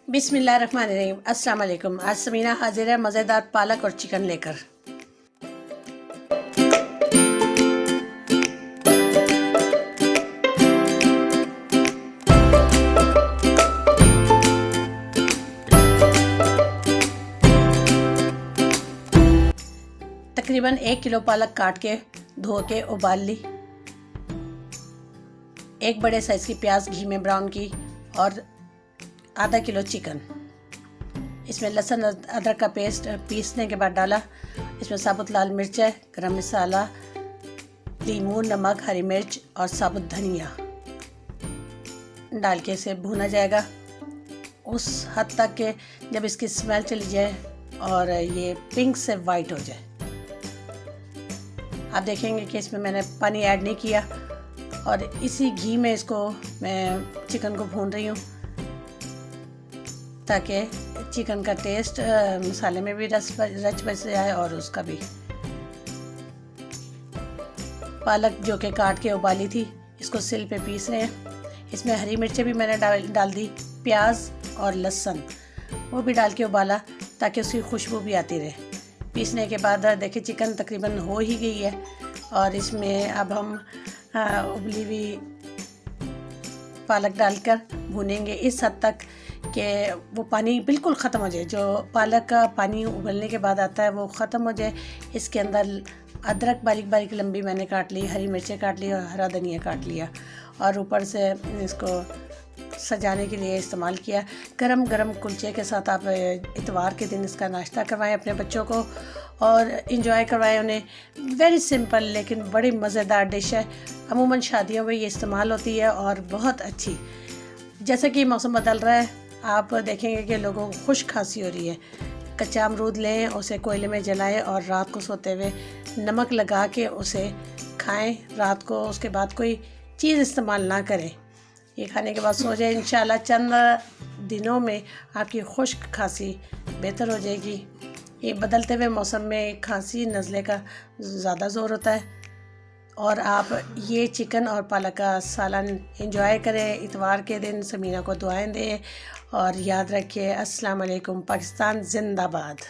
बिस्मिल्लाहिर्रहमानिर्रहीम। अस्सलाम वालेकुम। आज समीना हाजिर है मज़ेदार पालक और चिकन लेकर। तकरीबन 1 किलो पालक काट के धो के उबाल ली। एक बड़े साइज़ की प्याज घी में ब्राउन की और आधा किलो चिकन। इसमें लहसुन अदरक का पेस्ट पीसने के बाद डाला। इसमें साबुत लाल मिर्च है, गरम मसाला, लीमू, नमक, हरी मिर्च और साबुत धनिया डाल के इसे भूना जाएगा उस हद तक के जब इसकी स्मेल चली जाए और ये पिंक से वाइट हो जाए। आप देखेंगे कि इसमें मैंने पानी ऐड नहीं किया और इसी घी में इसको मैं चिकन को भून रही हूँ ताकि चिकन का टेस्ट मसाले में भी रच बच जाए और उसका भी। पालक जो कि काट के उबाली थी इसको सिल पे पीस रहे हैं। इसमें हरी मिर्चें भी मैंने डाल दी, प्याज और लहसुन वो भी डाल के उबाला ताकि उसकी खुशबू भी आती रहे। पीसने के बाद देखिए चिकन तकरीबन हो ही गई है और इसमें अब हम उबली हुई पालक डालकर भूनेंगे इस हद तक कि वो पानी बिल्कुल ख़त्म हो जाए। जो पालक का पानी उबलने के बाद आता है वो ख़त्म हो जाए। इसके अंदर अदरक बारीक बारीक लंबी मैंने काट ली, हरी मिर्चें काट ली और हरा धनिया काट लिया और ऊपर से इसको सजाने के लिए इस्तेमाल किया। गरम गरम कुलचे के साथ आप इतवार के दिन इसका नाश्ता करवाएं अपने बच्चों को और इंजॉय करवाएं उन्हें। वेरी सिंपल लेकिन बड़ी मज़ेदार डिश है। अमूमन शादियों में ये इस्तेमाल होती है और बहुत अच्छी। जैसे कि मौसम बदल रहा है आप देखेंगे कि लोगों को खुश्क खांसी हो रही है। कच्चा अमरूद लें, उसे कोयले में जलाएं और रात को सोते हुए नमक लगा के उसे खाएं रात को। उसके बाद कोई चीज़ इस्तेमाल ना करें। ये खाने के बाद सो जाए। इंशाल्लाह चंद दिनों में आपकी खुश्क खांसी बेहतर हो जाएगी। ये बदलते हुए मौसम में खांसी नज़ले का ज़्यादा ज़ोर होता है और आप ये चिकन और पालक का सालन एंजॉय करें। इतवार के दिन समीना को दुआएं दें और याद रखिए अस्सलाम वालेकुम। पाकिस्तान जिंदाबाद।